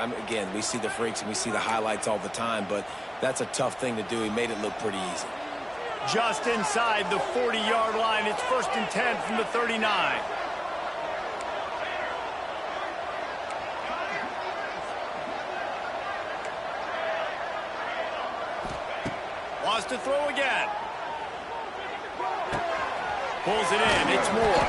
Again, we see the freaks and we see the highlights all the time, but that's a tough thing to do. He made it look pretty easy. Just inside the 40-yard line. It's 1st and 10 from the 39. Wants to throw again. Pulls it in. It's Moore.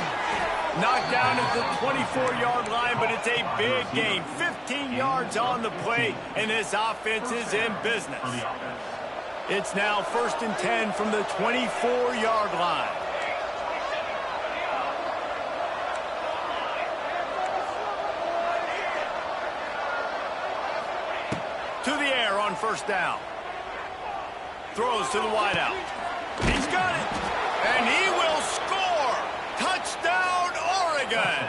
Knocked down at the 24-yard line, but it's a big gain. 15 yards on the play, and this offense is in business. It's now 1st and 10 from the 24-yard line. To the air on 1st down. Throws to the wideout. He's got it, and he will score. Touchdown, Oregon.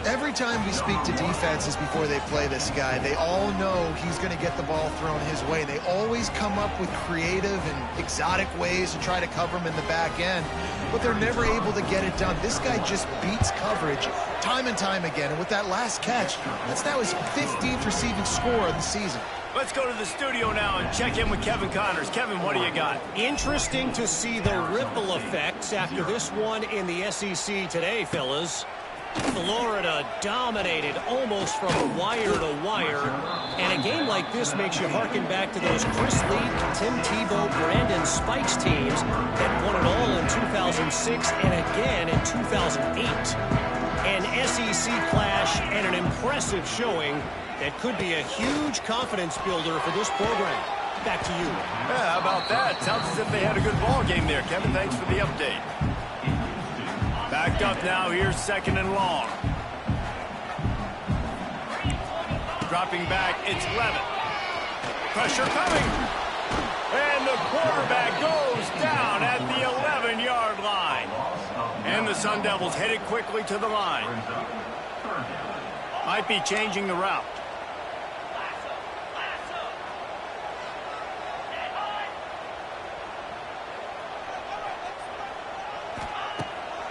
Every time we speak to defenses before they play this guy, they all know he's going to get the ball thrown his way. They always come up with creative and exotic ways to try to cover him in the back end, but they're never able to get it done. This guy just beats coverage time and time again, and with that last catch, that's now his 15th receiving score of the season. Let's go to the studio now and check in with Kevin Connors. Kevin, what do you got? Interesting to see the ripple effects after this one in the SEC today, fellas. Florida dominated almost from wire to wire. And a game like this makes you harken back to those Chris Lee, Tim Tebow, Brandon Spikes teams that won it all in 2006 and again in 2008. An SEC clash and an impressive showing that could be a huge confidence builder for this program. Back to you. Yeah, how about that? Sounds as if they had a good ball game there. Kevin, thanks for the update. Backed up now. Here's 2nd and long. Dropping back. It's Levitt. Pressure coming. And the quarterback goes down at the 11-yard line. And the Sun Devils headed quickly to the line. Might be changing the route.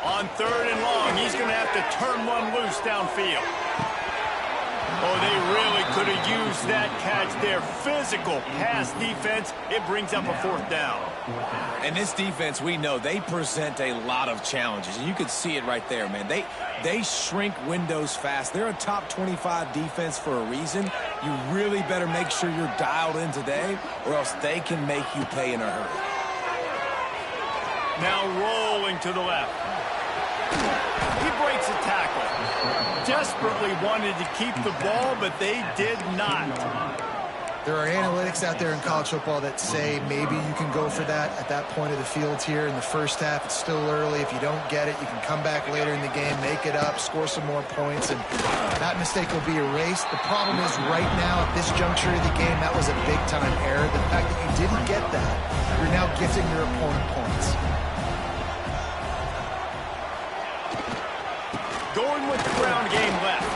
On 3rd and long, he's going to have to turn one loose downfield. Oh, they really could have used that catch there. Physical pass defense. It brings up a 4th down. And this defense, we know, they present a lot of challenges. And you can see it right there, man. They shrink windows fast. They're a top 25 defense for a reason. You really better make sure you're dialed in today, or else they can make you pay in a hurry. Now rolling to the left. He breaks a tackle. Desperately wanted to keep the ball, but they did not. There are analytics out there in college football that say maybe you can go for that at that point of the field here in the first half. It's still early. If you don't get it, you can come back later in the game, make it up, score some more points, and that mistake will be erased. The problem is right now at this juncture of the game, that was a big-time error. The fact that you didn't get that, you're now gifting your opponent points. Going with the ground game left.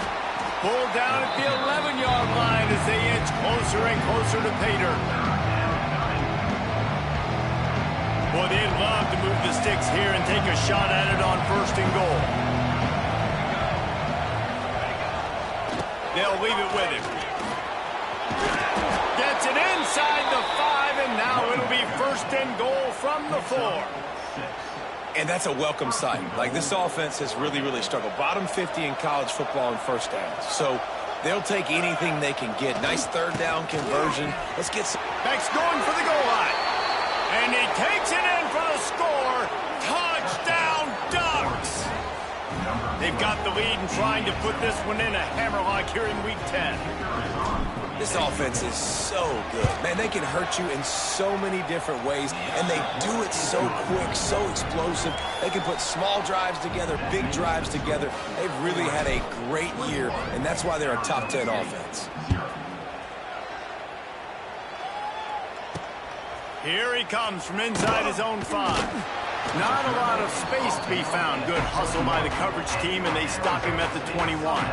Pulled down at the 11-yard line as they inch closer and closer to pay dirt. Boy, they'd love to move the sticks here and take a shot at it on 1st and goal. They'll leave it with him. Gets it inside the 5, and now it'll be 1st and goal from the 4. And that's a welcome sight. Like, this offense has really, really struggled. Bottom 50 in college football in 1st downs. So they'll take anything they can get. Nice 3rd down conversion. Let's get some. Beck's going for the goal line. And he takes it in for the score. Touchdown, Ducks! They've got the lead and trying to put this one in a hammerlock here in Week 10. This offense is so good. Man, they can hurt you in so many different ways, and they do it so quick, so explosive. They can put small drives together, big drives together. They've really had a great year, and that's why they're a top 10 offense. Here he comes from inside his own 5. Not a lot of space to be found. Good hustle by the coverage team, and they stop him at the 21.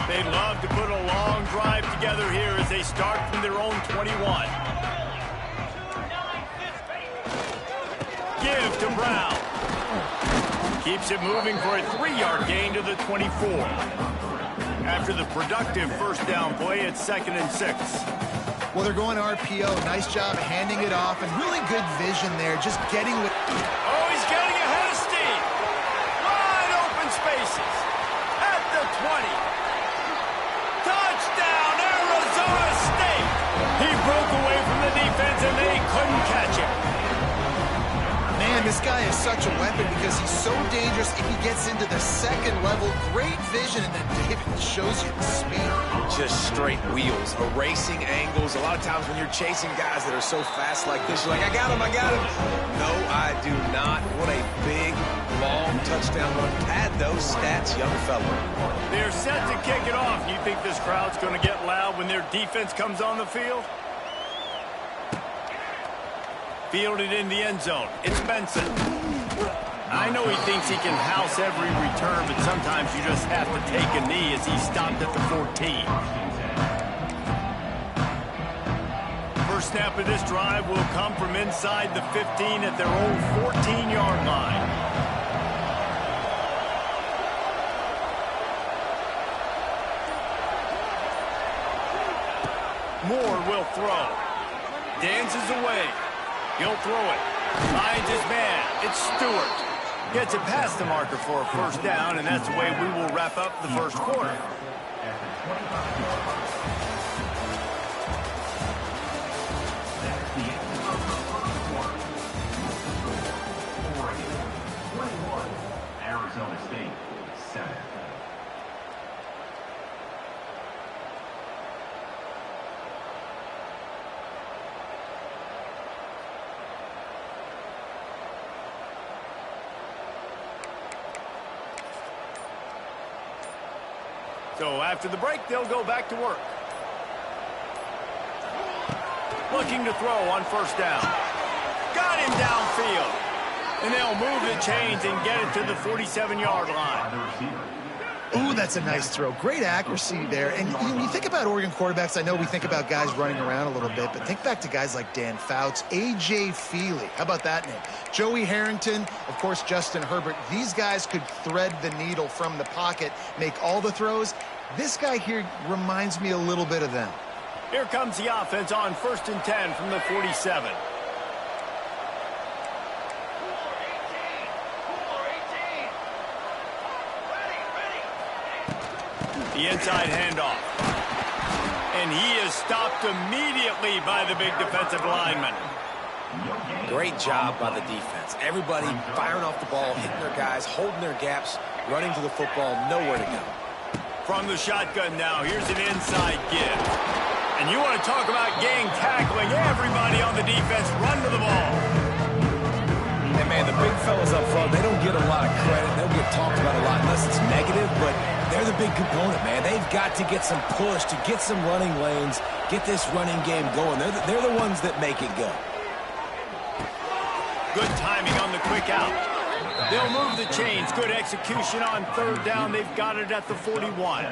They'd love to put a long drive together here as they start from their own 21. Give to Brown. Keeps it moving for a 3-yard gain to the 24. After the productive first down play, it's 2nd and 6. Well, they're going RPO. Nice job handing it off, and really good vision there, just getting with... Oh, he's getting ahead of steam. Wide open spaces. At the 20. Touchdown, Arizona State. He broke away from the defense, and they couldn't catch him. Man, this guy is such a weapon because he's so dangerous if he gets into the second level. Great vision, and then David shows you the speed. Just straight wheels, erasing angles. A lot of times when you're chasing guys that are so fast like this, you're like, I got him, I got him. No, I do not. What a big, long touchdown run. Pad those stats, young fella. They're set to kick it off. You think this crowd's going to get loud when their defense comes on the field? Fielded in the end zone. It's Benson. I know he thinks he can house every return, but sometimes you just have to take a knee as he stopped at the 14. First snap of this drive will come from inside the 15 at their own 14-yard line. Moore will throw. Dances away. He'll throw it. Finds his man. It's Stewart. Gets it past the marker for a first down, and that's the way we will wrap up the first quarter. Arizona State, 7. So after the break, they'll go back to work. Looking to throw on first down. Got him downfield. And they'll move the chains and get it to the 47-yard line. Ooh, that's a nice throw. Great accuracy there. And you think about Oregon quarterbacks, I know we think about guys running around a little bit, but think back to guys like Dan Fouts, A.J. Feely. How about that name? Joey Harrington, of course, Justin Herbert. These guys could thread the needle from the pocket, make all the throws. This guy here reminds me a little bit of them. Here comes the offense on 1st and 10 from the 47. The inside handoff. And he is stopped immediately by the big defensive lineman. Great job by the defense. Everybody firing off the ball, hitting their guys, holding their gaps, running to the football, nowhere to go. From the shotgun now, here's an inside give. And you want to talk about gang tackling. Everybody on the defense run to the ball. And, man, the big fellas up front, they don't get a lot of credit. They'll get talked about a lot unless it's negative, but they're the big component, man. They've got to get some push to get some running lanes, get this running game going. They're the ones that make it go. Good timing on the quick out. They'll move the chains. Good execution on 3rd down. They've got it at the 41.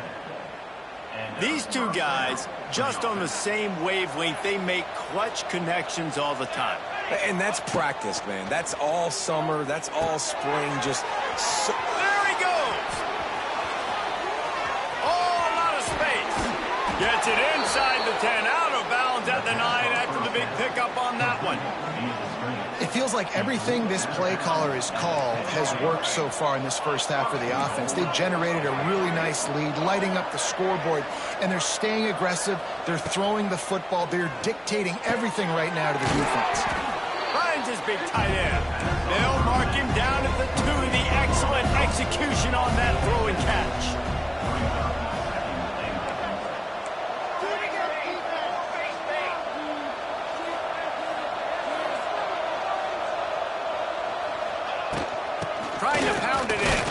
These two guys, just on the same wavelength, they make clutch connections all the time. And that's practice, man. That's all summer. That's all spring. Just so there he goes. Oh, a lot of space. Gets it inside the 10, out of bounds at the 9 after the big pickup on that one. It feels like everything this play caller has called has worked so far in this first half for the offense. They've generated a really nice lead, lighting up the scoreboard, and they're staying aggressive. They're throwing the football. They're dictating everything right now to the defense. Finds his big tight end. They'll mark him down at the 2. The excellent execution on that throw and catch. Trying to pound it in.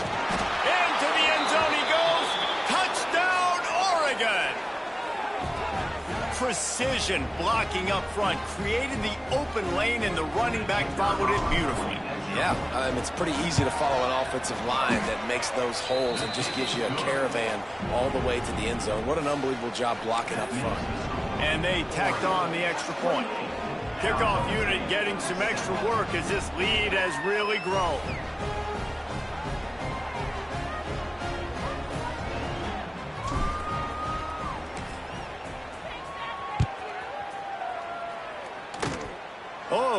Into the end zone he goes. Touchdown, Oregon. Precision blocking up front. Created the open lane, and the running back followed it beautifully. Yeah, it's pretty easy to follow an offensive line that makes those holes and just gives you a caravan all the way to the end zone. What an unbelievable job blocking up front. And they tacked on the extra point. Kickoff unit getting some extra work as this lead has really grown.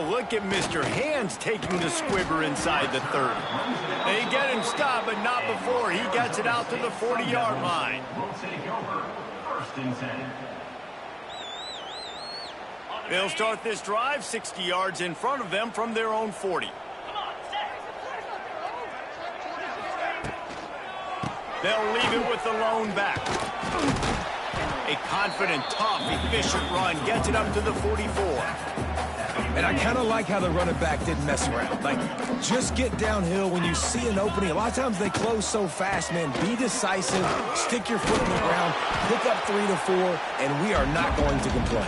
look at Mr. Hands taking the squibber inside the 30. They get him stopped, but not before he gets it out to the 40-yard line. They'll start this drive 60 yards in front of them from their own 40. They'll leave it with the lone back. A confident, tough, efficient run gets it up to the 44. And I kind of like how the running back didn't mess around. Like, just get downhill when you see an opening. A lot of times they close so fast, man. Be decisive, stick your foot in the ground, pick up 3 to 4, and we are not going to complain.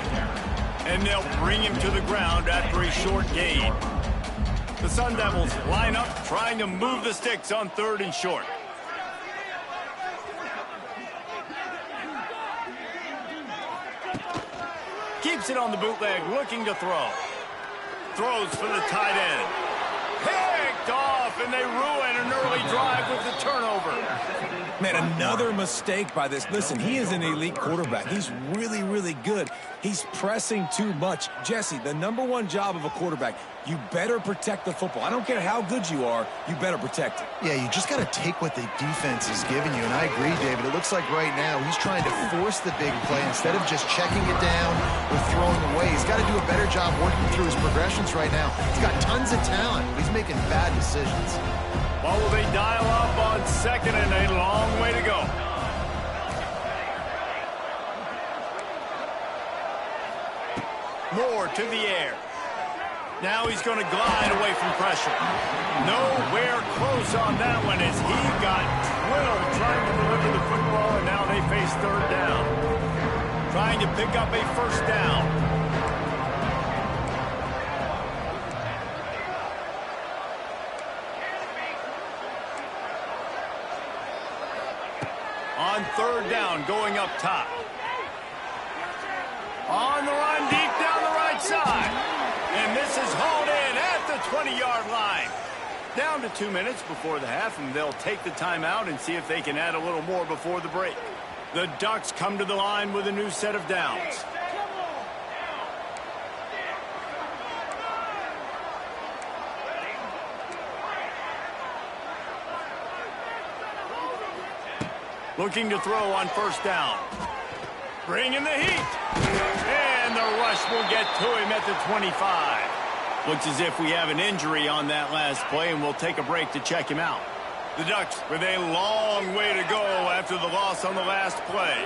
And they'll bring him to the ground after a short gain. The Sun Devils line up, trying to move the sticks on 3rd and short. Keeps it on the bootleg, looking to throw. Throws for the tight end. Picked off, and they ruin an early drive with the turnover. Man, another mistake by this. Listen, he is an elite quarterback. He's really, really good. He's pressing too much. Jesse, the #1 job of a quarterback, you better protect the football. I don't care how good you are, you better protect it. Yeah, you just got to take what the defense is giving you. And I agree, David. It looks like right now he's trying to force the big play instead of just checking it down or throwing away. He's got to do a better job working through his progressions right now. He's got tons of talent, but he's making bad decisions. Well, will they dial up on 2nd and a long way to go? Moore to the air. Now he's going to glide away from pressure. Nowhere close on that one as he got drilled trying to deliver the football, and now they face 3rd down. Trying to pick up a 1st down. On 3rd down, going up top. On the run, deep down the right side. And this is hauled in at the 20-yard line. Down to 2 minutes before the half, and they'll take the timeout and see if they can add a little more before the break. The Ducks come to the line with a new set of downs. Looking to throw on 1st down. Bringing the heat. And the rush will get to him at the 25. Looks as if we have an injury on that last play, and we'll take a break to check him out. The Ducks with a long way to go after the loss on the last play.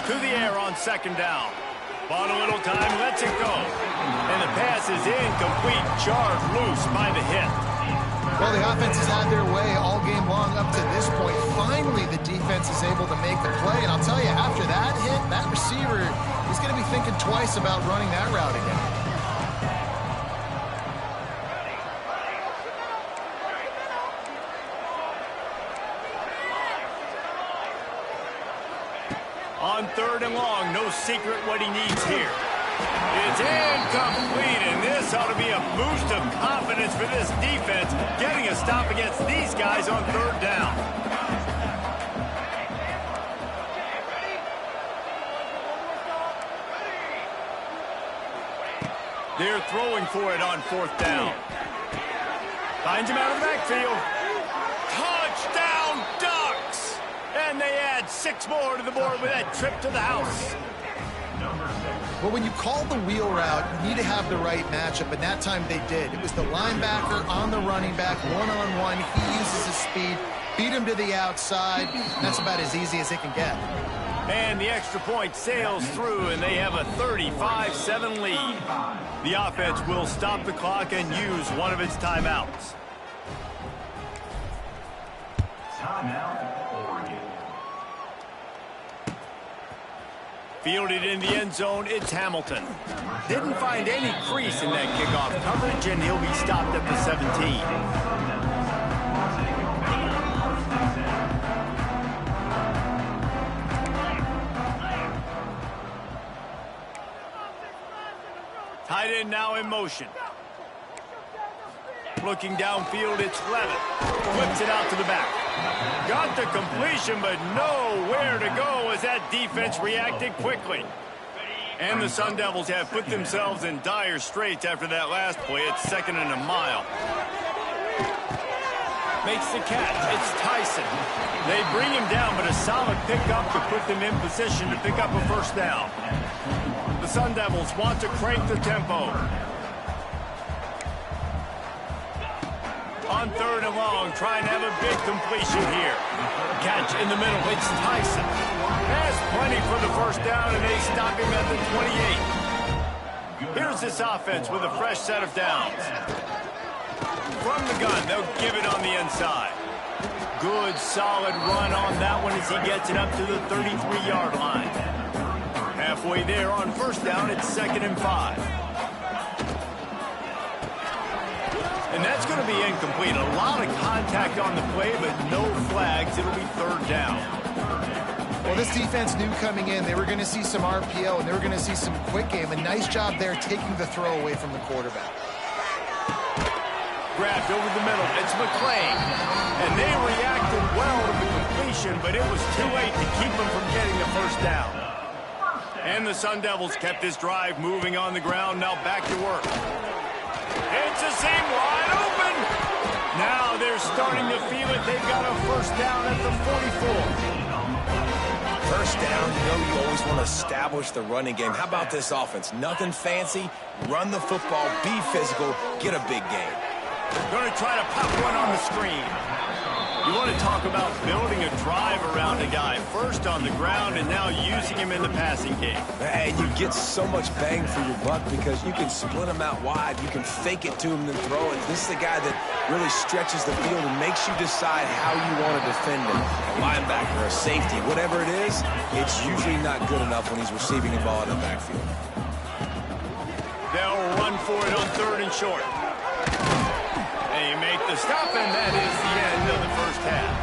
To the air on 2nd down. Bought a little time, lets it go. And the pass is incomplete, jarred loose by the hit. Well, the offense has had their way all game long up to this point. Finally, the defense is able to make the play. And I'll tell you, after that hit, that receiver is going to be thinking twice about running that route again. On 3rd and long, no secret what he needs here. It's incomplete, and this ought to be a boost of confidence for this defense, getting a stop against these guys on 3rd down. They're throwing for it on 4th down. Finds him out of the backfield. Touchdown, Ducks! And they add 6 more to the board with that trip to the house. Well, when you call the wheel route, you need to have the right matchup, and that time they did. It was the linebacker on the running back, one-on-one. He uses his speed, beat him to the outside. That's about as easy as it can get. And the extra point sails through, and they have a 35-7 lead. The offense will stop the clock and use one of its timeouts. Fielded in the end zone, it's Hamilton. Didn't find any crease in that kickoff coverage, and he'll be stopped at the 17. Tight end now in motion. Looking downfield, it's Levitt. Flips it out to the back. Got the completion, but nowhere to go as that defense reacted quickly. And the Sun Devils have put themselves in dire straits after that last play. It's 2nd and a mile. Makes the catch. It's Tyson. They bring him down, but a solid pickup to put them in position to pick up a first down. The Sun Devils want to crank the tempo. On 3rd and long, trying to have a big completion here. Catch in the middle. It's Tyson. Has plenty for the first down, and they stop him at the 28. Here's this offense with a fresh set of downs. From the gun, they'll give it on the inside. Good, solid run on that one as he gets it up to the 33-yard line. Halfway there on first down, it's 2nd and 5. And that's going to be incomplete. A lot of contact on the play, but no flags. It'll be 3rd down. Well, this defense knew coming in they were going to see some RPO and they were going to see some quick game. A nice job there taking the throw away from the quarterback. Grabbed over the middle. It's McClain. And they reacted well to the completion, but it was too late to keep them from getting the first down. And the Sun Devils kept this drive moving on the ground. Now back to work. It's a seam wide open. Now they're starting to feel it. They've got a first down at the 44. First down, you know you always want to establish the running game. How about this offense? Nothing fancy. Run the football, be physical, get a big gain. Going to try to pop one on the screen. You want to talk about building a drive around a guy. First on the ground and now using him in the passing game. And you get so much bang for your buck because you can split him out wide. You can fake it to him and throw it. This is the guy that really stretches the field and makes you decide how you want to defend him. A linebacker, a safety, whatever it is, it's usually not good enough when he's receiving the ball in the backfield. They'll run for it on 3rd and short. They make the stop, and that is the end of the first half.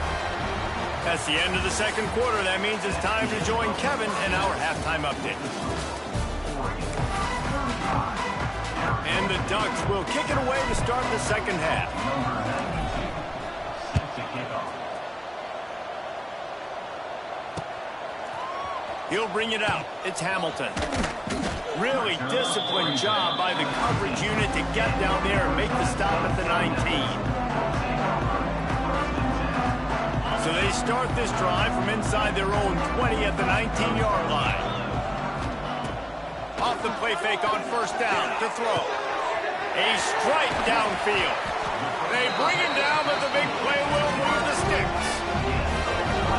That's the end of the 2nd quarter. That means it's time to join Kevin in our halftime update. And the Ducks will kick it away to start the 2nd half. He'll bring it out. It's Hamilton. Really disciplined job by the coverage unit to get down there and make the stop at the 19. So they start this drive from inside their own 20 at the 19-yard line. Off the play fake on first down to throw. A strike downfield. They bring him down, but the big play will move the sticks.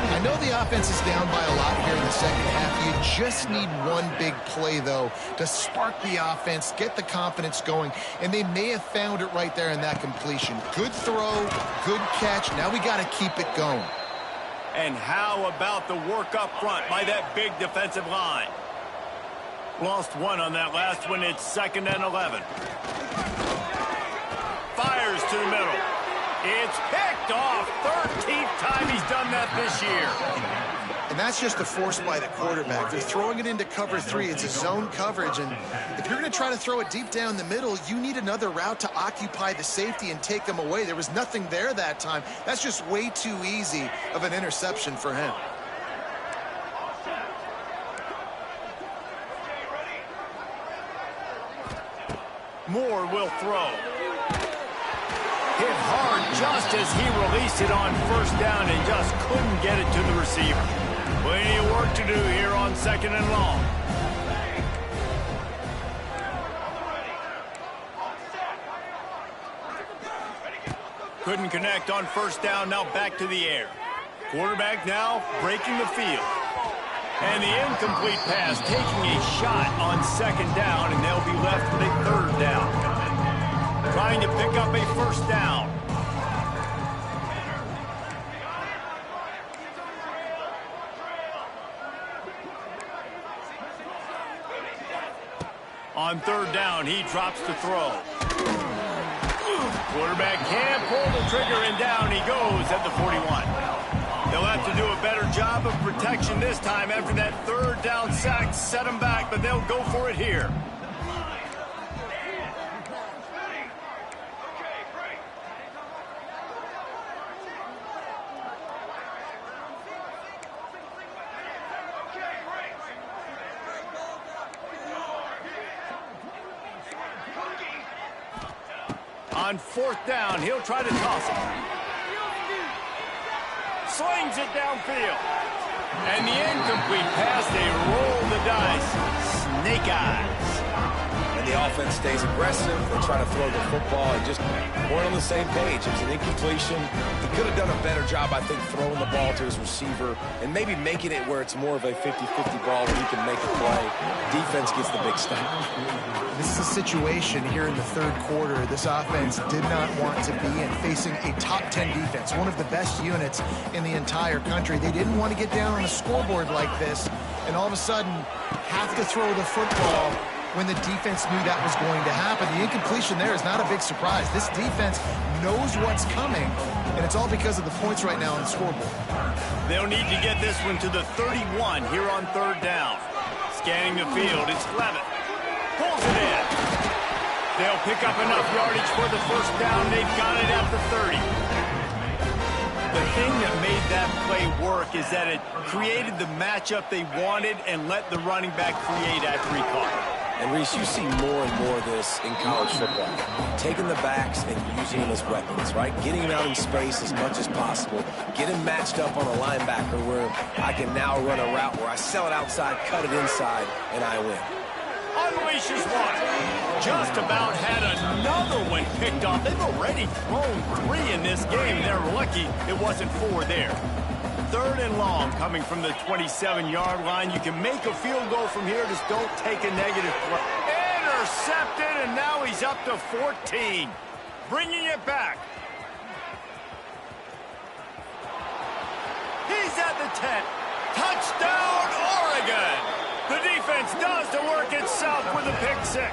I know the offense is down by a lot here in the 2nd half. You just need one big play, though, to spark the offense, get the confidence going, and they may have found it right there in that completion. Good throw, good catch. Now we got to keep it going. And how about the work up front by that big defensive line? Lost one on that last one. It's 2nd and 11. Fires to the middle. It's picked off. 13th time he's done that this year. And that's just a force by the quarterback. They're throwing it into cover 3. It's a zone coverage. And if you're going to try to throw it deep down the middle, you need another route to occupy the safety and take them away. There was nothing there that time. That's just way too easy of an interception for him. Moore will throw. Hit hard just as he released it on first down and just couldn't get it to the receiver. Plenty of work to do here on 2nd and long. Couldn't connect on first down, now back to the air. Quarterback now breaking the field. And the incomplete pass taking a shot on 2nd down, and they'll be left with a 3rd down. Trying to pick up a first down. On 3rd down, he drops to throw. Quarterback can't pull the trigger, and down he goes at the 41. They'll have to do a better job of protection this time after that 3rd down sack set them back, but they'll go for it here. On 4th down, he'll try to toss it. Slings it downfield. And the incomplete pass, they roll the dice. Snake eyes. And the offense stays aggressive. They try to throw the football and just weren't on the same page. It was an incompletion. He could have done a better job, I think, throwing the ball to his receiver and maybe making it where it's more of a 50-50 ball where he can make a play. Defense gets the big stop. This is a situation here in the third quarter this offense did not want to be in, facing a top 10 defense, one of the best units in the entire country. They didn't want to get down on a scoreboard like this and all of a sudden have to throw the football when the defense knew that was going to happen. The incompletion there is not a big surprise. This defense knows what's coming, and it's all because of the points right now on the scoreboard. They'll need to get this one to the 31 here on 3rd down. Scanning the field, it's Levitt. Pulls it in. They'll pick up enough yardage for the 1st down. They've got it at the 30. The thing that made that play work is that it created the matchup they wanted and let the running back create after he caught it. And, Reese, you see more and more of this in college football. Taking the backs and using them as weapons, right? Getting them out in space as much as possible. Get him matched up on a linebacker where I can now run a route where I sell it outside, cut it inside, and I win. Unleashes one. Just about had another one picked off. They've already thrown 3 in this game. They're lucky it wasn't 4 there. 3rd and long coming from the 27-yard line. You can make a field goal from here. Just don't take a negative play. Intercepted, and now he's up to 14. Bringing it back. He's at the 10. Touchdown, Oregon. The defense does the work itself with a pick 6.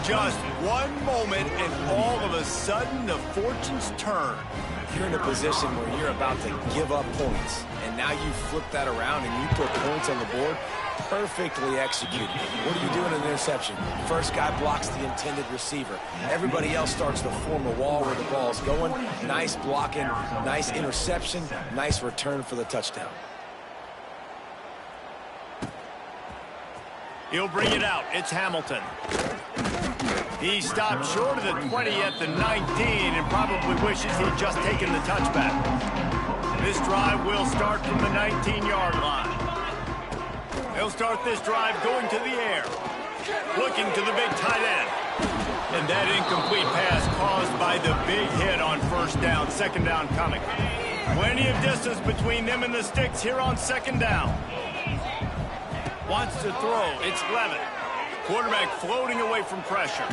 Just one moment, and all of a sudden, the fortunes turn. You're in a position where you're about to give up points, and now you flip that around and you put points on the board. Perfectly executed. What are you doing in an interception? First guy blocks the intended receiver. Everybody else starts to form a wall where the ball's going. Nice blocking, nice interception, nice return for the touchdown. He'll bring it out. It's Hamilton. He stopped short of the 20 at the 19 and probably wishes he'd just taken the touchback. This drive will start from the 19-yard line. They'll start this drive going to the air. Looking to the big tight end. And that incomplete pass caused by the big hit on 1st down. 2nd down coming. Plenty of distance between them and the sticks here on 2nd down. Wants to throw. It's Levitt. Quarterback floating away from pressure.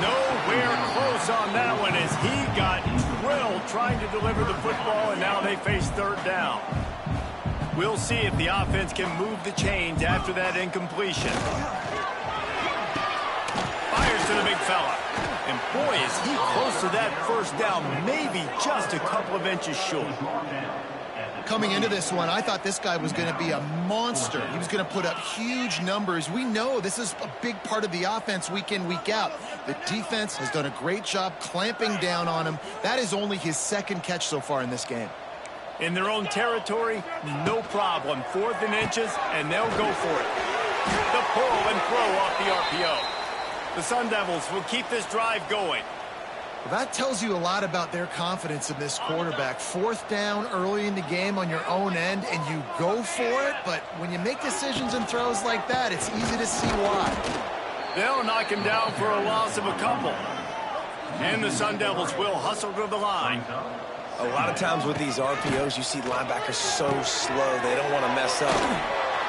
Nowhere close on that one as he got drilled trying to deliver the football, and now they face 3rd down. We'll see if the offense can move the chains after that incompletion. Fires to the big fella. And boy, is he close to that 1st down, maybe just a couple of inches short. Coming into this one, I thought this guy was going to be a monster. He was going to put up huge numbers. We know this is a big part of the offense week in, week out. The defense has done a great job clamping down on him. That is only his 2nd catch so far in this game. In their own territory, no problem. 4th and inches, and they'll go for it. The pull and throw off the RPO. The Sun Devils will keep this drive going. Well, that tells you a lot about their confidence in this quarterback. 4th down early in the game on your own end, and you go for it. But when you make decisions and throws like that, it's easy to see why. They'll knock him down for a loss of a couple. And the Sun Devils will hustle to the line. A lot of times with these RPOs, you see linebackers so slow, they don't want to mess up.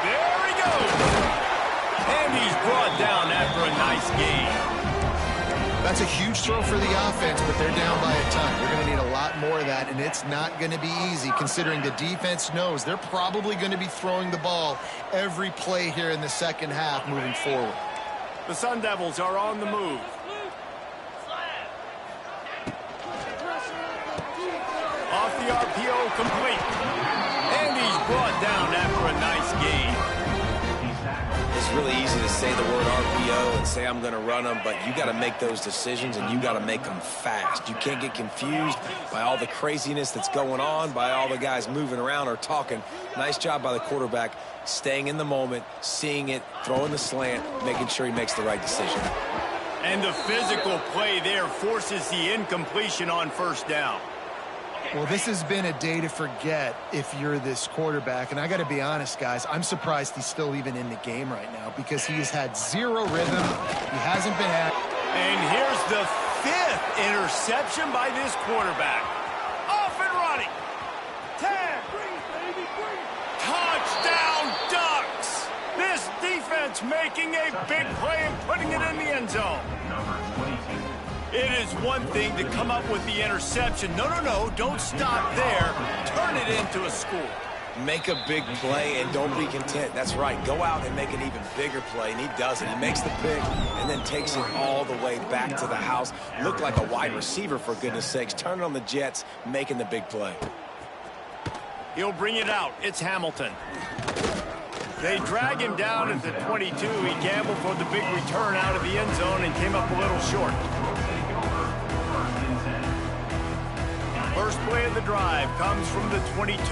There he goes. And he's brought down after a nice game. That's a huge throw for the offense, but they're down by a ton. They're going to need a lot more of that, and it's not going to be easy considering the defense knows they're probably going to be throwing the ball every play here in the 2nd half moving forward. The Sun Devils are on the move. Off the RPO, complete. And he's brought down after a nice game. It's really easy to say the word RPO and say I'm going to run them, but you got to make those decisions and you got to make them fast. You can't get confused by all the craziness that's going on, by all the guys moving around or talking. Nice job by the quarterback, staying in the moment, seeing it, throwing the slant, making sure he makes the right decision. And the physical play there forces the incompletion on first down. Well, this has been a day to forget if you're this quarterback. And I got to be honest, guys, I'm surprised he's still even in the game right now because he has had zero rhythm. He hasn't been at. And here's the 5th interception by this quarterback. Off and running. 10. Touchdown Ducks. This defense making a big play and putting it in the end zone. It is one thing to come up with the interception. No, don't stop there. Turn it into a score. Make a big play and don't be content. That's right. Go out and make an even bigger play, and he does it. He makes the pick and then takes it all the way back to the house. Looked like a wide receiver, for goodness sakes. Turn it on the Jets, making the big play. He'll bring it out. It's Hamilton. They drag him down at the 22. He gambled for the big return out of the end zone and came up a little short. First play of the drive comes from the 22.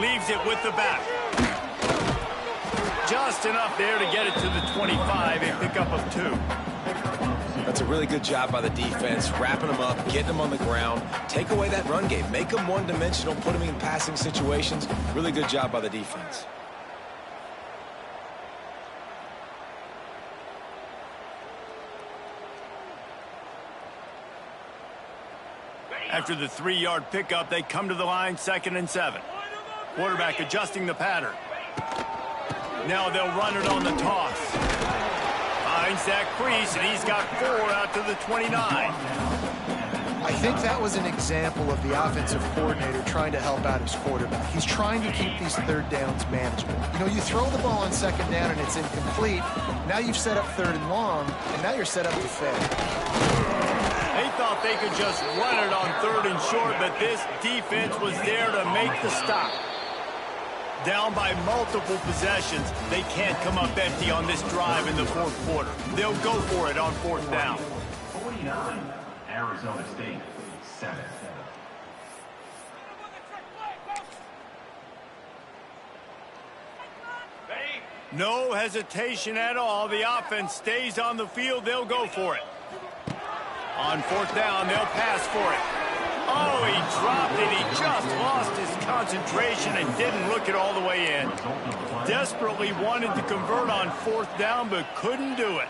Leaves it with the back. Just enough there to get it to the 25, a pickup of 2. That's a really good job by the defense, wrapping them up, getting them on the ground. Take away that run game. Make them one-dimensional, put them in passing situations. Really good job by the defense. After the 3-yard pickup, they come to the line, 2nd and 7. Quarterback adjusting the pattern. Now they'll run it on the toss. Finds that crease, and he's got 4 out to the 29. I think that was an example of the offensive coordinator trying to help out his quarterback. He's trying to keep these 3rd downs manageable. You know, you throw the ball on 2nd down and it's incomplete. Now you've set up 3rd and long, and now you're set up to fail. They thought they could just run it on 3rd and short, but this defense was there to make the stop. Down by multiple possessions, they can't come up empty on this drive in the 4th quarter. They'll go for it on 4th down. 49, Arizona State, 7. No hesitation at all. The offense stays on the field. They'll go for it. On 4th down, they'll pass for it. Oh, he dropped it. He just lost his concentration and didn't look it all the way in. Desperately wanted to convert on 4th down, but couldn't do it.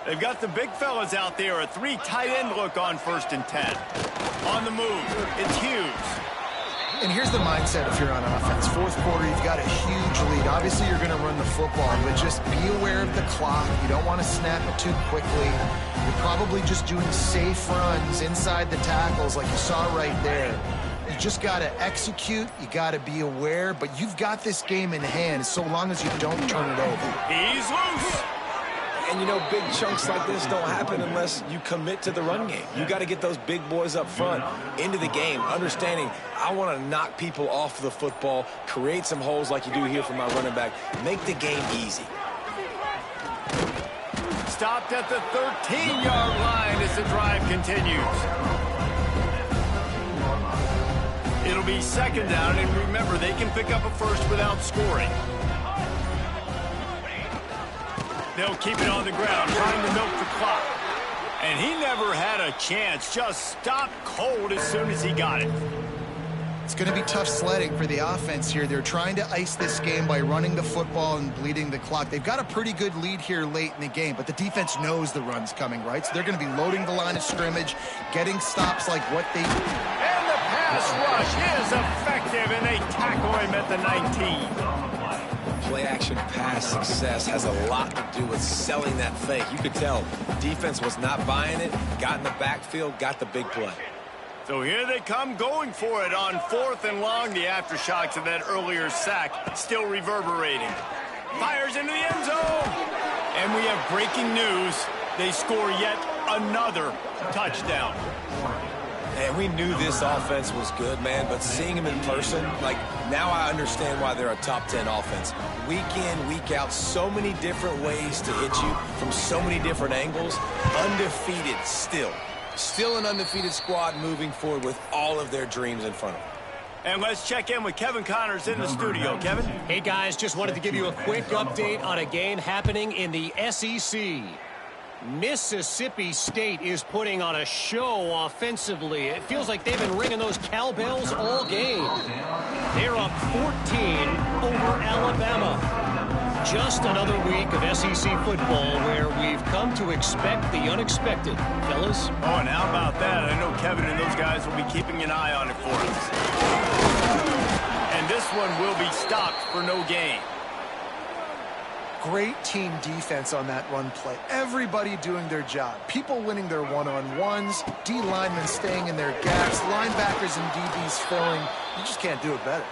They've got the big fellas out there. A 3 tight end look on 1st and 10. On the move, it's Hughes. And here's the mindset if you're on offense. 4th quarter, you've got a huge lead. Obviously, you're going to run the football, but just be aware of the clock. You don't want to snap it too quickly. You're probably just doing safe runs inside the tackles like you saw right there. You just got to execute. You got to be aware, but you've got this game in hand so long as you don't turn it over. He's loose. And, you know, big chunks like this don't happen unless you commit to the run game. You got to get those big boys up front into the game, understanding I want to knock people off the football, create some holes like you do here for my running back, make the game easy. Stopped at the 13-yard line as the drive continues. It'll be 2nd down, and remember, they can pick up a first without scoring. They'll keep it on the ground, trying to milk the clock. And he never had a chance, just stopped cold as soon as he got it. It's going to be tough sledding for the offense here. They're trying to ice this game by running the football and bleeding the clock. They've got a pretty good lead here late in the game, but the defense knows the run's coming, right? So they're going to be loading the line of scrimmage, getting stops like what they... And the pass rush is effective, and they tackle him at the 19. Play-action pass success has a lot to do with selling that fake. You could tell defense was not buying it, got in the backfield, got the big play. So here they come going for it on 4th and long. The aftershocks of that earlier sack still reverberating. Fires into the end zone. And we have breaking news. They score yet another touchdown. And we knew this offense was good, man, but seeing them in person, like, now I understand why they're a top 10 offense. Week in, week out, so many different ways to hit you from so many different angles. Undefeated still. Still an undefeated squad moving forward with all of their dreams in front of them. And let's check in with Kevin Connors in the studio. Kevin? Hey, guys, just wanted to give you a quick update on a game happening in the SEC. Mississippi State is putting on a show offensively. It feels like they've been ringing those cowbells all game. They're up 14 over Alabama. Just another week of SEC football where we've come to expect the unexpected, fellas. Oh, and how about that? I know Kevin and those guys will be keeping an eye on it for us. And this one will be stopped for no gain. Great team defense on that run play. Everybody doing their job. People winning their one-on-ones, D linemen staying in their gaps, linebackers and DBs filling. You just can't do it better.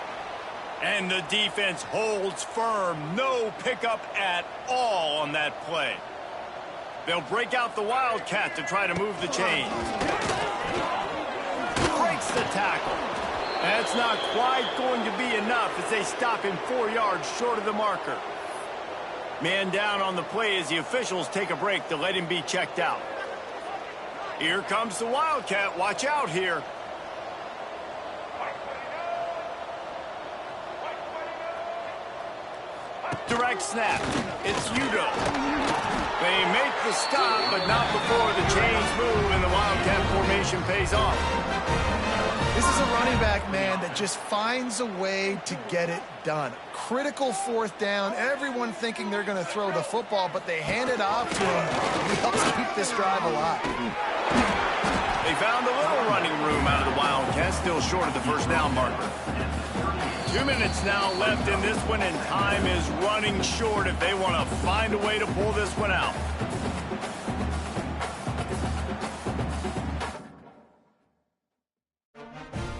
And the defense holds firm. No pickup at all on that play. They'll break out the Wildcat to try to move the chains. Breaks the tackle. That's not quite going to be enough as they stop him 4 yards short of the marker. Man down on the play as the officials take a break to let him be checked out. Here comes the Wildcat. Watch out here. Direct snap. It's Udo. They make the stop, but not before the chains move and the Wildcat formation pays off. This is a running back, man, that just finds a way to get it done. Critical fourth down. Everyone thinking they're going to throw the football, but they hand it off to him. He helps keep this drive alive. They found a little running room out of the Wildcats, still short of the first down marker. 2 minutes now left in this one, and time is running short if they want to find a way to pull this one out.